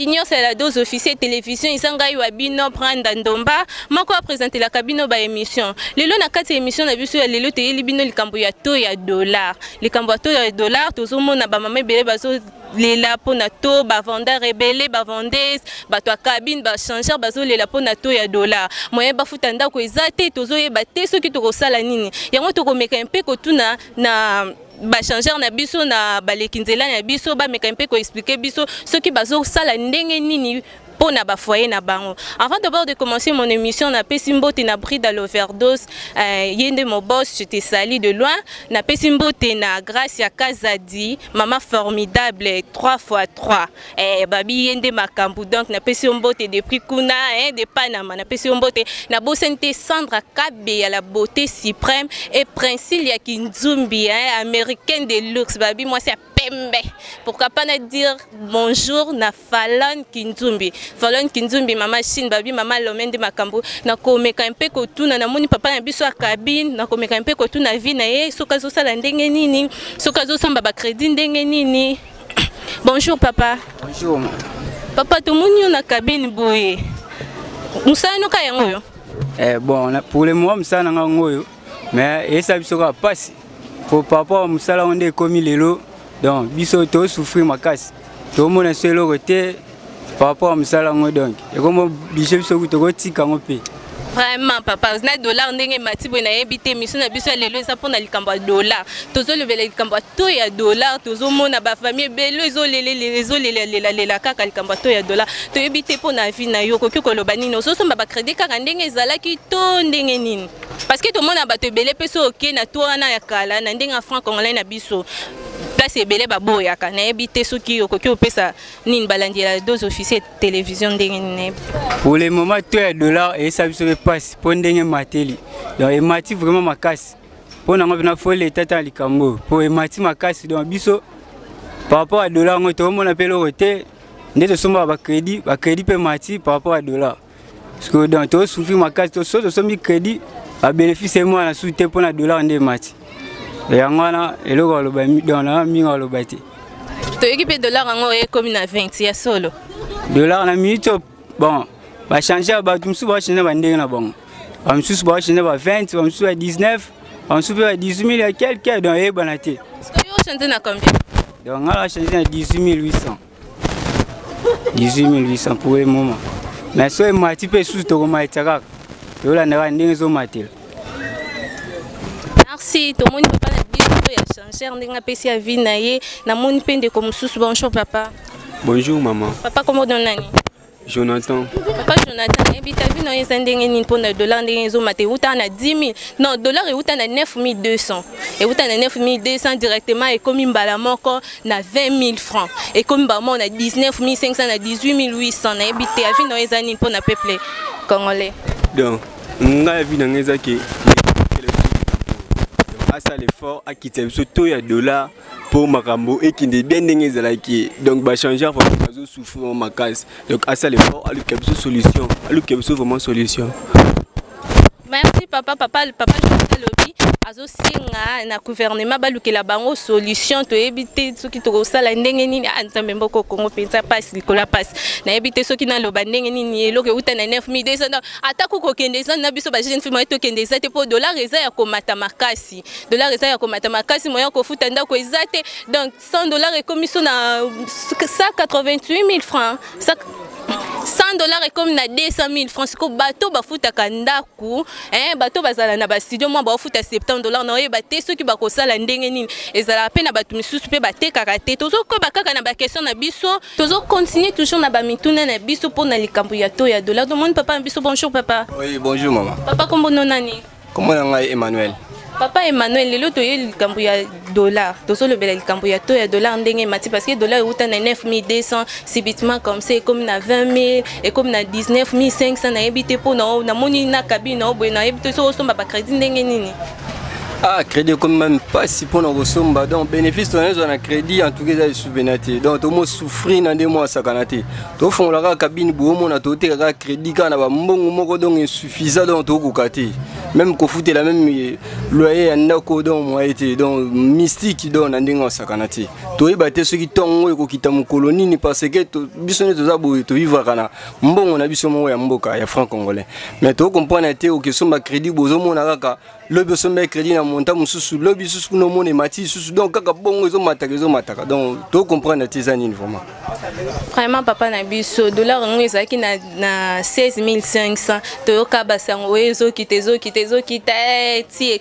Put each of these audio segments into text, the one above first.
Ingénieur c'est la dose officielle télévision isanga wabino prendre ndomba mako présenter la cabine ba émission lelo na kati émission na biso ya lelo te libino likambo ya to ya dollar likambo ya to ya dollar tozomona ba mama belé bazo lela pona to ba vendeur rebelle ba vendeuse ba to cabine ba changer bazo lela pona to ya dollar moye ba futa ndako ezate tozo yeba te soki to kosala nini yango to komeka mpe ko tuna na ba changer na biso na balekinzela na biso ba meka mpe ko expliquer biso soki bazo sala ndenge nini pona ba foyer na bango. Avant d'abord de commencer mon émission na pesimbo te na bride à l'overdose yende mo boss je te sali de loin na pesimbo te na grâce ya Kazadi maman formidable 3x3 babi yende makambu donc na pesimbo te de prix kuna de Panama na pesimbo te na bosente Sandra Kabe ya la beauté suprême et Princille ya Kinzumbi américaine de luxe babi moi c'est pembe pourquoi pas na dire bonjour na Fallon Kinzumbi Fallon Kinzumbi mama Chine babi mama Lomende makambu na komeka mpe ko tuna na moni papa na biso a cabine na komeka mpe ko tuna vie na ye soka zo sala ndenge nini soka zo samba ba crédit ndenge nini. Bonjour papa. Bonjour papa to moni na cabine boye musana no ka yango yo bon pour le moment musana ngoyo mais esa biso ka passe pour papa musala onde komi lelo donc biso to souffrir makasi to mona selo côté par rapport à musala ngo donc et comme biso biso ko tika ngo pe vraiment papa na dollar ndenge matibo na yebite mission na biso lelo eza pona likambo dollar tozo levela likambo to ya dollar tozo mona ba famille belo ezo lela kaka likambo to ya dollar to yebite pona vie na yo koki koloba nini ozo somba ba crédit kaka ndenge ezalaki to ndenge nini parce que to mona ba te belé peso ok na to wana ya kala na ndenge franc congolais na biso place ebele baboya kana ebite soki okoki opesa nini balandi la dose officielle télévision ndenge nini. Pour le moment to ya dollar et ça biso passe pour ndenge mateli donc et mati vraiment makasi pour na ngobina fo l'état ta likambo pour e mati makasi donc biso par rapport à dollar ngo to mona pelo côté ndete somba ba crédit pe mati par rapport à dollar parce que donc to souffrir makasi to so sombi crédit ba bénéfice moi na soute pour na dollar ndé mati yangwana eloko loba midona minga lobati to équipe dollar ngo e comme na 20 ya solo dollar na minute bon ba changer ba tumsu ba changer ba ndenge na bon ba msusu ba changer ba 20 ba msusu ba 19 ba msusu ba 18000 ya quelque donc e banate est-ce que yo changer na combien donc ngala changer na 18800 18800 pour le moment mais so e mati pe sous to ko maitaka to la na ndenge zo matel. Merci tout le monde papa na biso ya changer ndinga pesi ya vie na ye na moni pende comme sous bonjour papa. Bonjour maman. Papa comment don nani? Jonathan. Papa Jonathan ebita vie na yesa ndenge nini pona dollar ndenge zo mate uta na 10000 non dollar e uta na 9200 et uta na 9200 directement et comme mbala moko na 20000 francs et comme ba mo na 19500 na 18800 na ebita vie na yesa nini pona peuple congolais. Donc nga vie na ngeza ke asa l'effort à quitter surtout ya dollar pour makambo et qui est bien ndenge qui donc ba changer vraiment souffrir ma casse donc asa l'effort à lui quelque solution à lui quelque vraiment solution. Merci papa lobby azo singa na gouvernement balukela bango solution to ebite soki to kosala ndenge nini anzambe mboko Kongo penza passe likola passe na ebite soki na loba ndenge nini eloke uta na 9200 atako ko kendeza na biso ba jeune fille to kendeza te po dollar eza ya komata makasi moyo ko futa ndako ezate donc $100 et commission na 188000 francs 100 $ et comme na 200 000 francs ko bateau ba futa kandaku bateau bazala na ba studio moi ba futa $70 na yeba te soki ba kosala ndenge nini ezala pe na batu misusu pe batekaka te tozo ko bakaka na ba question na biso tozo continuer toujours na ba mituna na biso pour na likambo ya to ya dollar do monde papa biso bonjour papa. Oui bonjour maman. Papa kombo nani? Comment nanga Emmanuel. Papa Emmanuel lelo to ye likambo ya dollar tozo le bela likambo ya to ya dollar ndenge mati parce que dollar uta na 9200 subitement comme ça comme na 20000 et comme na 19500 na ebité pour na moni na cabine na obwe na ebité so somba ba crédit ndenge nini. Ah, crédit comme même pas si pour nous sommes donc bénéfice on a crédit en tout cas ça souvenir donc tout monde souffrir dans des mois ça canate to fond la cabine bo mon a toté la crédit kana ba mbongo moko donc insuffisant donc to kokati même ko fouter la même loyer andako donc moi été donc mystique donc na ndinga ça canate to ibate ceux qui tongo ko kita mu colonie ni parce que to bisone to za bo to vivre kana mbongo na biso mo ya mboka ya franc congolais mais to comprendre été o que somba crédit bozo mon kaka le besoin de crédit na monta mususu le bisu no mon et mati susu donc kaka bongo zo mataka donc to comprendre tes anines vraiment papa na biso dollar ngo ezaki na 16500 to ka basango ezo kitezo ti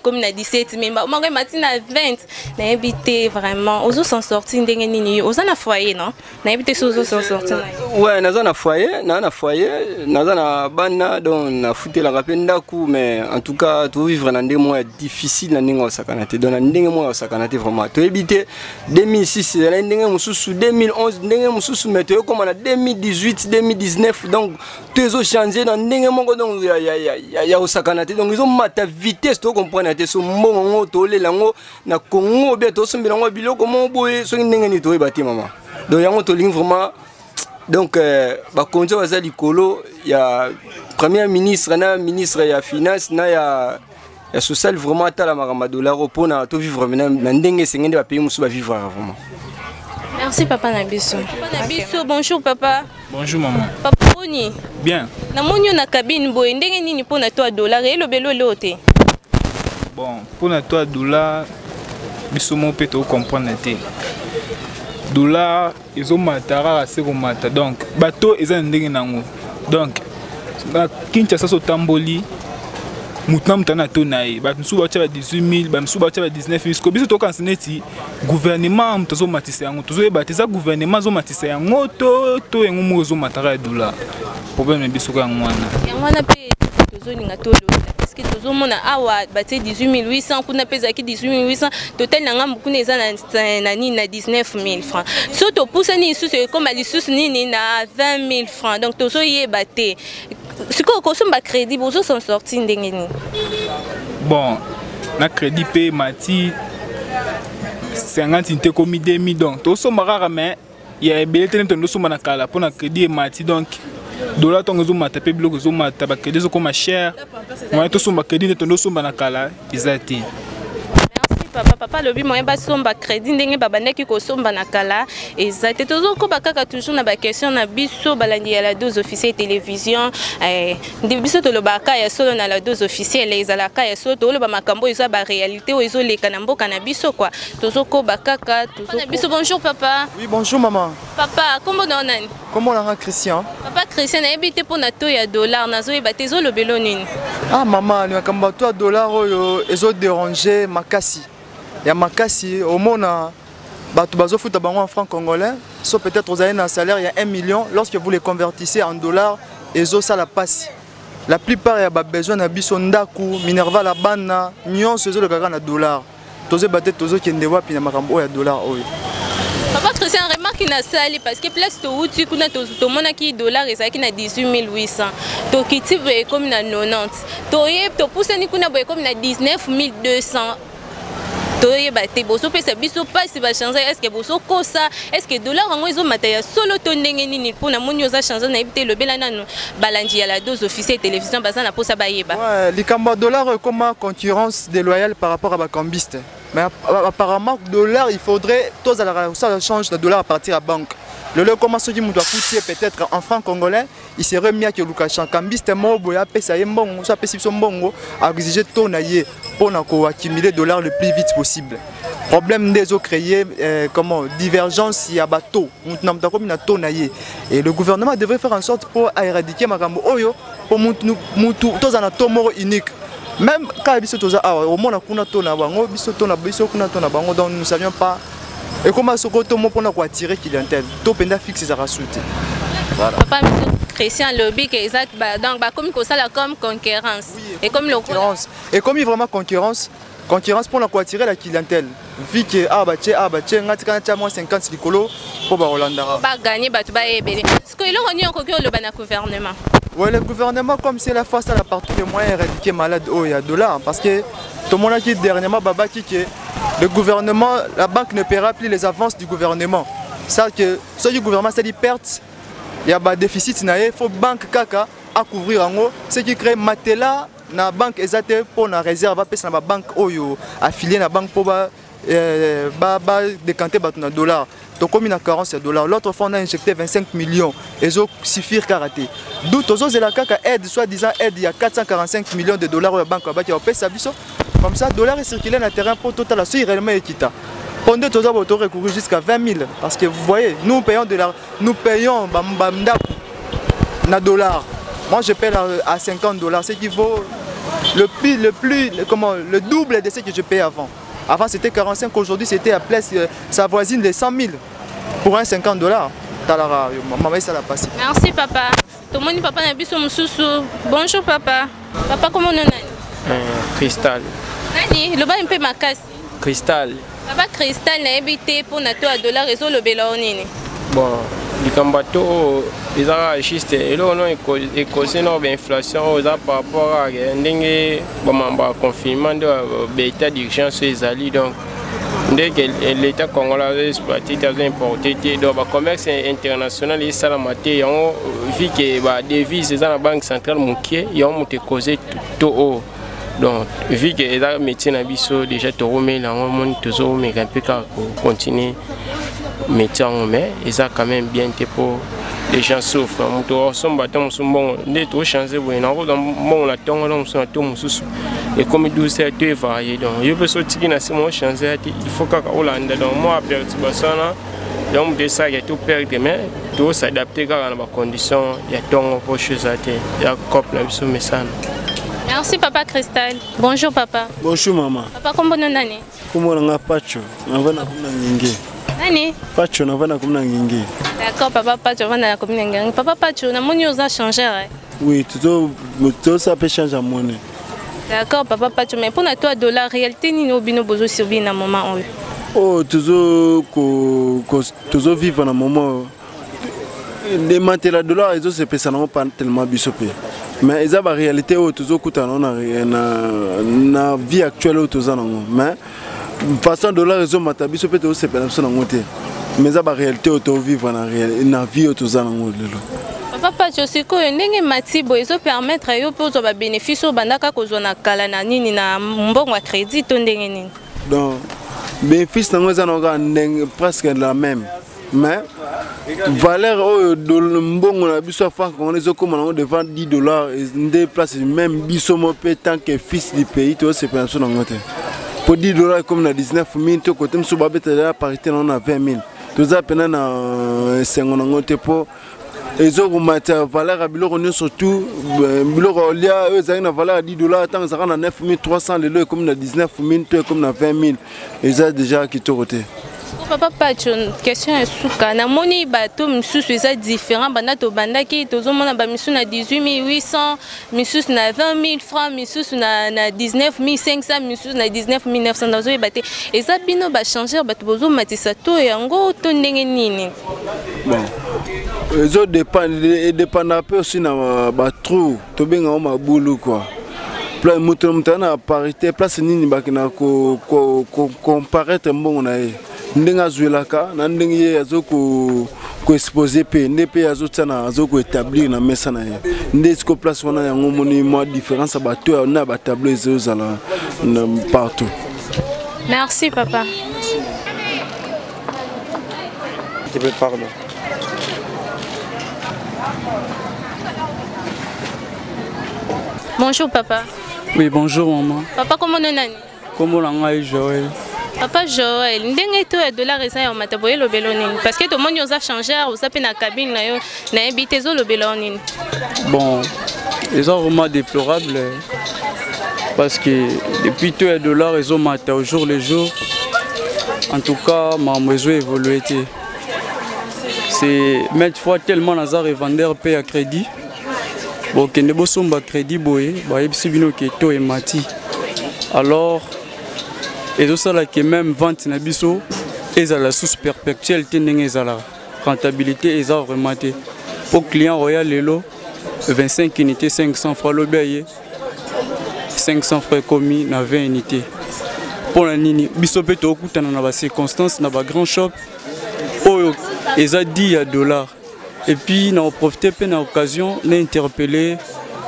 comme na 17000 ba moko mati na 20 na habité vraiment ozo s'en sortir ndenge nini oza na foyer non na habité ozo s'en sortir ouais na foyer na bana donc na fouté la rapenda coup mais en tout cas to vivre dans des mois difficiles na ndenge sakanate donc na ndenge mois sakanate vraiment to habité 2006 na ndenge mususu 2011 ndenge mususu mais to comme na 2018 2019 donc tous ont changé dans ndenge moko donc ya osakanate donc ils ont mata vitesse to comprendre te so mbongo to lelango na Congo bien to sombela ngo biloko mo boye so ndenge ni to ebati mama donc yango to ling vraiment donc ba konjo baza likolo ya premier ministre na ministre ya finance na ya social vraiment tala makama dollar pour na to vivre na ndenge sengende ba pays musu ba vivre vraiment. Merci papa Nabiso. Papa Nabiso, bonjour papa. Bonjour maman. Papa Boni. Bien. Na monyo na cabine boy ndenge nini pona toi dollar et lobelo lote. Bon, pona toi dollar biso mo peut to comprendre té. Dollar ils ont matara assez ko mata donc bateau ils ont ndenge nango. Donc ba Kinshasa so tamboli Moutna mutana tonaï, bah nous sommes à 18 000, bah nous sommes à 19 000. Parce que si tu as un gouvernement, tu as matissé un autre, tu as un gouvernement, tu as matissé un autre, tu as un matara dollar. Problème est bien sûr que moi. On a payé parce que tout le monde a bâti 18 800, qu'on a payé 18 800, total n'a pas na 19 000 francs. Surtout pour ça ni c'est comme à l'issue ni na 20 000 francs. Donc tout ça y est bâti. Ce qu'on consomme à crédit, vous sont sortis d'engagement. Bon, na crédit payé mati 50 inte comme 2000 donc tout ça marra mais il y a belé tellement de sommes na kala pour na crédit mati donc dollar ton zo mata pe bloc zo mata ba crédit zo comme cher moi tout sommes crédit de sommes na kala izati. Papa lobi moyen ba somba crédit ndenge babandaki ko somba na kala ezate tozo ko bakaka toujours na ba question na biso balandi ya la dose officielle télévision ndi biso to lobaka ya solo na la dose officielle ezalaka ya solo to loba makambo izo ba réalité ozo leka na mboka na biso quoi tozo ko bakaka tozo na biso. Bonjour papa. Oui bonjour maman. Papa comment on nani? Comment on a Christian? Papa Christian a habité pour na to ya dollar nazo ebate zo lobelo nini? Ah maman ni makambo to ya dollar oyo ezo déranger makasi. Ya makasi au monde bato bazo futa bango en francs congolais so peut-être vous avez un salaire il y a 1 million lorsque vous les convertissez en dollars ezo ça la passe la plupart ya ba besoin na biso ndaku minerva la bana nyonso ezo le kaka na dollar toze batte tozo kende wapi na makambo ya dollar oyo. Papa Christian remarque na sali parce que place to uti kuna to mona ki dollar ezaki na 18 800 to kiti comme na 90 to ye to pousse ni kuna boye comme na 19 200. Est-ce que vous est-ce que dollar en ils ont matériel solo tondenge nini pour na monyo za changer na ibité le belana no balandi ya la dose officielle télévision bazana pour ça bayeba. Ouais, les cambas dollar comme concurrence déloyale par rapport à ba cambiste. Mais apparemment dollar il faudrait tous à la ça change de dollar à partir à banque. Le commence qui doit coûter peut-être en francs congolais, il serait mieux que Lukashan cambiste mo boya pesa yembongo, ça pesa mbongo à exiger tonayer pour accumuler dollars le plus vite possible. Problème des eaux créés comment divergence il y a bateau, maintenant comme une tonayer et le gouvernement devrait faire en sorte pour éradiquer makambo oyo pour mutu tous en atomo unique. Même quand biso toza au monde kuna tona bango biso tona biso kuna tona bango donc nous ne savions pas. Et comment ce côté pour nous attirer clientèle, tout penda fixe ça rassouté. Voilà. Papa Christian lobby que exact donc comme ça la comme concurrence. Oui, et comme le concurrence. Et comme il y a vraiment concurrence, concurrence pour attirer la clientèle. Vu que moins 50 likolo pour Barolandara. Ba gagner ba tu ba ebele. Ce que l'on y a encore le gouvernement. Ouais, le gouvernement comme c'est la face à la partie des moyens éradiquer malade il y a $, parce que tout le monde a dit dernièrement Baba qui que le gouvernement, la banque ne paiera plus les avances du gouvernement. Ça que ce du gouvernement c'est des pertes. Il y a un déficit, il faut banque kaka à couvrir en haut, ce qui crée matela na banque exacte pour la réserve va passer na banque oyo affilié na banque pour décanter na $. Donc comme il a $40, l'autre fois on a injecté 25 millions et ça suffire karaté. D'où tous la kaka aide soi-disant aide il y a 445 millions de $. La banque va qui paye ça biso comme ça dollar est circulé dans le terrain pour total la suite réellement équitable. Pendant tous les autres recouru jusqu'à 20 000 parce que vous voyez nous payons na $. Moi je paye à $50, ce qui vaut le double de ce que je payais avant. Avant c'était 45, aujourd'hui c'était à place, ça voisine les 100 000 pour un $50. Merci papa. Tout le monde papa n'a vu son sous. Bonjour papa. Papa comment on a? Cristal. Nani, le bas un peu ma casse. Cristal. Papa Cristal n'a habité pour nato à $, réseau le bélaonine. Bon, du cambato, ils ont juste et là on a causé une inflation par rapport à un confinement de l'état d'urgence sur les alliés. Donc, dès que l'État congolais a exploité, il a importé, donc le commerce international est salamate, ils ont vu que les devises dans la banque centrale ils ont causé tout haut. Donc, vu que les métiers n'ont déjà tout remis, ils ont toujours continuer. Mais ils ont quand même bien été pour les gens souffrent. Et comme il dit, c'est varié. Donc, il faut sortir il faut que moi, donc, de ça, il y a tout perdre, mais tout s'adapter à la condition, il y a tant de choses à faire. Il y a un Merci papa Cristal. Bonjour papa. Bonjour maman. Papa comment on a né? Comment on a pacho? On va na kumnangingi. Nani? Pacho na va na kumnangingi. D'accord papa Pacho va na kumnangingi. Papa Pacho na moni osa changer. Oui, tout ça peut changer monnaie. D'accord papa Pacho mais pour na toi $, réalité ni no bino bozo survivre na moment où. Oh, toujours vivre na moment. Démanteler la $, ils se pèsent pas tellement bisopé. Mais ils ont la réalité où toujours coûtent na vie actuelle où tous en mais façon $, ils ont matabi bisopé tous se pèsent na ngote. Mais ils ont la réalité où tous vivre na vie où tous en ngote. Papa Pacho ko ndenge matibo ils permettre yo pour ba bénéfice bandaka kozona kala na nini na mbongo crédit to ndenge nini. Donc bénéfice na ngoza na presque la même. Mais valeur de mbongo na biso franc on les comme devant $10 et des places même biso mo pe tant que fils du pays to c'est pas na ngote. Pour $10 comme na 19 000 to côté mso ba beta la parité on a 20 000. To za pena na 5 na ngote po ils ont une valeur à biloko surtout biloko lia eux ont une valeur à $10 tant ça na 9 300 le comme na 19 000 to comme na 20 000 ils ont déjà quitté côté. Papa Pacho, question est souka. Na moni bateau misusu est différent. Banda to banda ki tozo mona ba misusu na 18 800, misusu na 20 000 francs, misusu na 19 500, misusu na 19 900 dozo ebate. Eza bino ba changer bato bozo matisa to yango to ndenge nini. Bon. Les autres dépendent un peu aussi na ba trou to benga o mabulu quoi. Place mutana parité place nini bakina ko comparaître mbongo na ye. Ndenga zuelaka na ndenge azoko ko exposer pe ndepe azotana azoko établir na mesa na ye ndesiko place wana yango moni moi différence bato na ba tableau ezozala partout. Merci papa. Je peux parler. Bonjour papa. Oui, bonjour maman. Papa comment on a? Comment on a Joël? Papa Joël, ndenge to $, eza ya mataboye lo belonine parce que tout le monde osa changer osa pe na cabine na yo na habité zo lo belonine. Bon, ils sont vraiment déplorables parce que depuis tout $, ils ont maté au jour le jour. En tout cas, ma maison a évolué. C'est mettre fois tellement Nazar et vendeur paye à crédit. Bon, qu'il ne bosse pas crédit boye, bah il bino que to et mati. Alors Et tout ça là que même vente na biso et la source perpétuelle tenenge la rentabilité et ça vraiment pour client royal lelo 25 unités 500 francs l'obéi 500 francs commis na 20 unités pour la nini biso pe to kutana na ba circonstances na ba grand shop oyo eza $10 et puis na profiter pe na occasion d'interpeller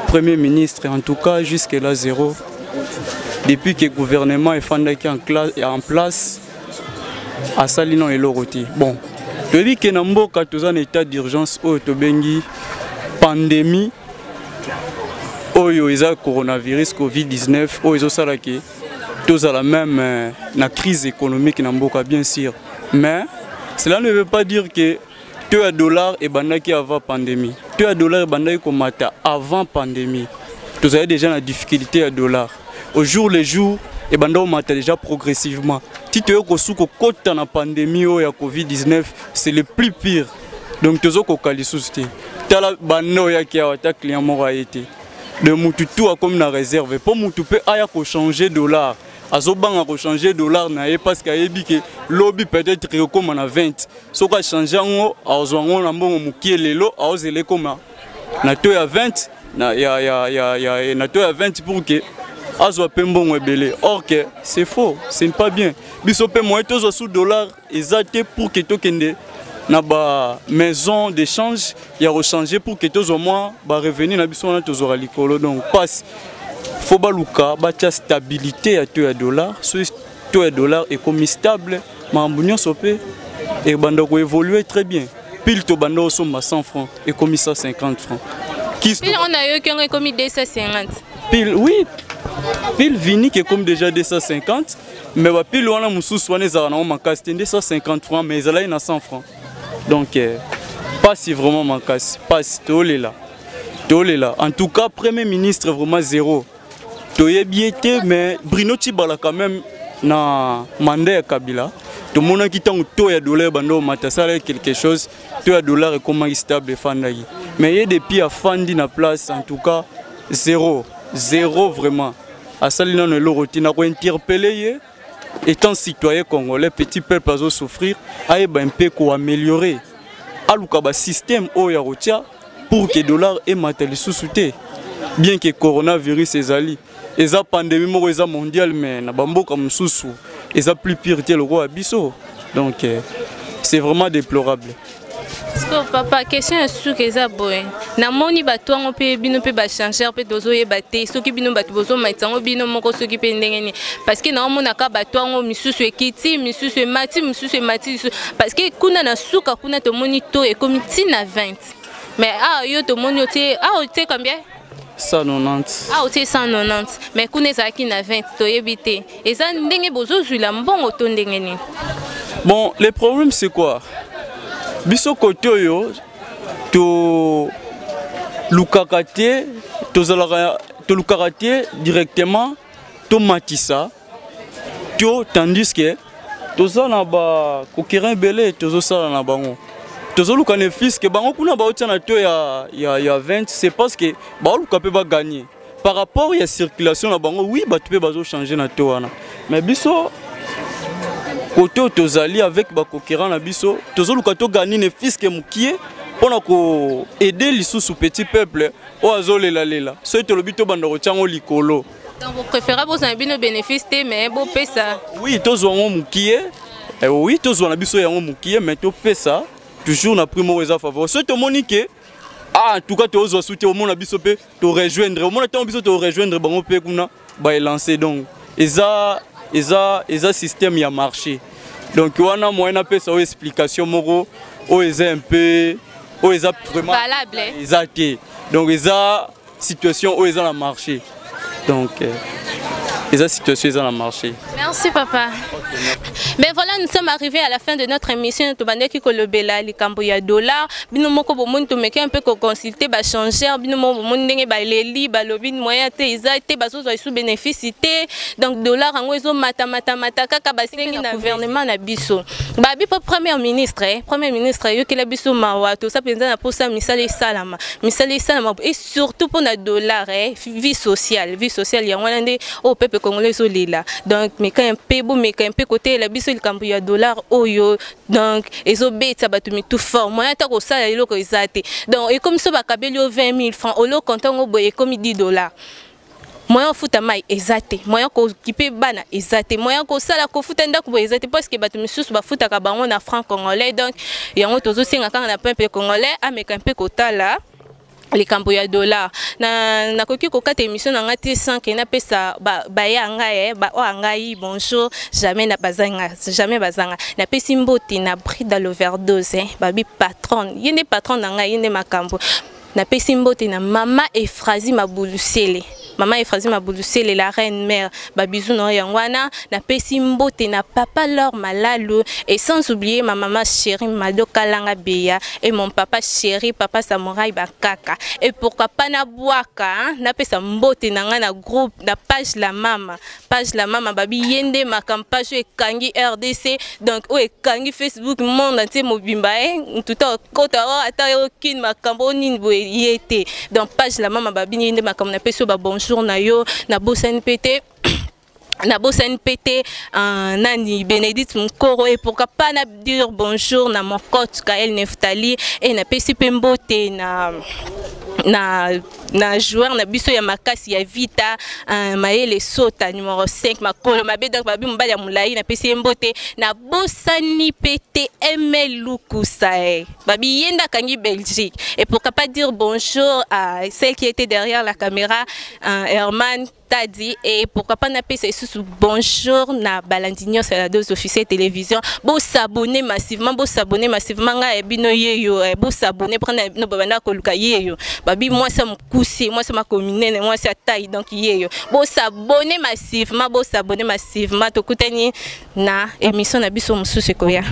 Premier ministre en tout cas jusque là zéro depuis que le gouvernement est en place à Salino et Loroti. Bon, je dis que nous sommes en état d'urgence au Tobengi, pandémie, il y a coronavirus, Covid-19, tous à la même crise économique, bien sûr. Mais cela ne veut pas dire que $2 et bandaki avant pandémie. $2 et bandaki komata avant pandémie. Tous avez déjà la difficulté à $. Au jour le jour, et bandaki mata déjà progressivement. Si tu es au la pandémie ou la Covid-19, c'est le plus pire. Donc tu as kali souci. Tala bando ya ki awata client mora été. De mututu a comme na réserve. Pour mutupe aya ko changer $. Azobanga ko changer $. Na e parce que yebi que lobby peut-être comme na 20. So ka changer ngo azwango na mbongo mukie lelo azele koma. Na to ya 20 na na to ya 20 pour que azwa pembongo ebele. Or que c'est faux, ce n'est pas bien. Biso pe mo eto sous $. Exacté pour que to kende na ba maison d'échange ya rechanger pour que tous au moins ba revenir na biso na tozora likolo donc passe faut baluka batia stabilité à $. Ce $. est comme stable mambunyo sopé et bando ko évoluer très bien pile to bando somma 100 francs et comme ça 50 francs qui on a eu qui ont commis 250 pile oui pile vini qui est comme déjà 250 mais ba pile on a mususu on est na makasi 250 francs mais là il a 100 francs. Donc, pas si vraiment ma casse, pas si là. En tout cas, Premier ministre vraiment zéro. Toye biété, mais Bruno Tibala quand même na mandat Kabila. Tout le monde qui t'a $, bando matasala quelque chose, $, et comment stable fandayi. Mais il y a des pieds à fandi na place, en tout cas zéro vraiment. À Salina ne l'oroti n'a pas interpellé. Étant citoyen congolais, petit peuple à souffrir, il y a un peu pour améliorer. Le système pour que $. Et matériel sous-souté. Bien que le coronavirus est allé. Et la pandémie mondiale, mais na bambo comme sous-sous. Et ça plus pire que le roi Abisso. Donc c'est vraiment déplorable. Papa, question est sûre que ça boy. Na moni bato ngo pe bino pe ba changer pe dozo ye baté soki bino bato bozo maitango bino moko soki pe ndengeni parce que na mona ka bato ngo misusu ekiti misusu mati parce que kuna na suka kuna to moni to e comme tina 20 mais yo to moni oté combien 190. Oté 190 mais kuna zaki na 20 to yebité et ça ndenge bozo zula mbongo to ndengeni. Bon, le problème c'est quoi? Biso côté yo to lukakate to lukakate directement to matissa to tandis que to ça na ba kokirin belé to ça na bango to zo lukane fils que bango kuna ba otia na to ya 20 c'est parce que ba lukape ba gagner par rapport à la circulation na bango oui ba tu peux bazo changer na to wana mais biso côté tozali avec ba kokera na biso tozoluka to gagner ne fils que mukie pona ko aider lisusu petit peuple o azolela lela so to lobito banda ko tsango likolo donc vous préférez vos bino bénéfice mais bo pesa oui tozongo mukie oui tozona na biso yango mukie mais to pesa toujours na primo reza faveur so to monique en tout cas to zo soutenir au monde na biso pe to rejoindre au monde to biso to rejoindre bango pe kuna ba lancer donc eza système ya marché donc wana moyen appelle ça explication moro o eza un peu o eza vraiment valable exact donc eza situation o eza na marché donc eza situation eza na marché. Merci papa. Mais voilà, nous sommes arrivés à la fin de notre émission. Tout le monde qui kolobela likambo ya $. Bino moko bomoni to meke un peu ko consulter ba changer bino moko bomoni ndenge ba leli ba lobi moyen te exact ba sozo sous bénéficité donc $. Ango ezo mata kaka ba singi na gouvernement na biso. Babi pour premier ministre yo kila biso mawa to ça penza na posa misali salama et surtout pour na dollar vie sociale ya wana nde au peuple congolais so lila donc mais quand un peu côté la biso likambo ya dollar oyo donc ezo beta batu mi tout fort moyen ta ko sala loko ezate donc et comme so ba kabeli 20 000 francs au lo comptant ngo boye comme $10 moyen futa mai ezate moyen ko kipe bana ezate moyen ko sala ko futa ndako bo ezate parce que batu misusu ba futa ka bango na franc congolais donc yango tozo singa kanga na peuple congolais ameka mpe kotala les campo ya dollar na koki ko kata émission na ngati 100 na pesa ba ya ngai ba o ngai bonjour jamais na bazanga na pesi mbote na bris dans l'overdose babi patron yende patron na ngai yende makambo na pesi mbote na mama Efrazi Mabulusele la reine mère babizou no yangwana na pesi mbote na papa Laure Malalu et sans oublier ma maman chérie Madoka Langa Beya et mon papa chéri papa Samouraï Bakaka et pourquoi pas na boaka na pesa mbote na nga na groupe na page la mama babi yende makampage e kangi RDC donc o e kangi Facebook monde entier mobimba tout kota ata yo kin makambo nini boye yete donc page la mama babi yende makambo na peso ba bonjour na yo na bosen pété nani Bénédicte Mkoro et pourquoi pas na dire bonjour na mon coach Kael Neftali et na pesi pembote na joueur na biso ya makasi ya Vita Maele Sota numéro 5 makolo mabe donc babi mbali ya mulai na pesi mbote na bosani pété ML Lukusae babi yenda kangi Belgique et pourquoi pas dire bonjour à celle qui était derrière la caméra Herman Tadi et pourquoi pas naper sous bonjour na Balandinho c'est la dose officielle télévision bo s'abonner massivement nga bino yeyo bo s'abonner prendre no babanda ko luka yeyo babi moi ça me coucher moi ça ma commune moi ça taille donc yeyo bo s'abonner massivement to kutani na émission na biso mususu koya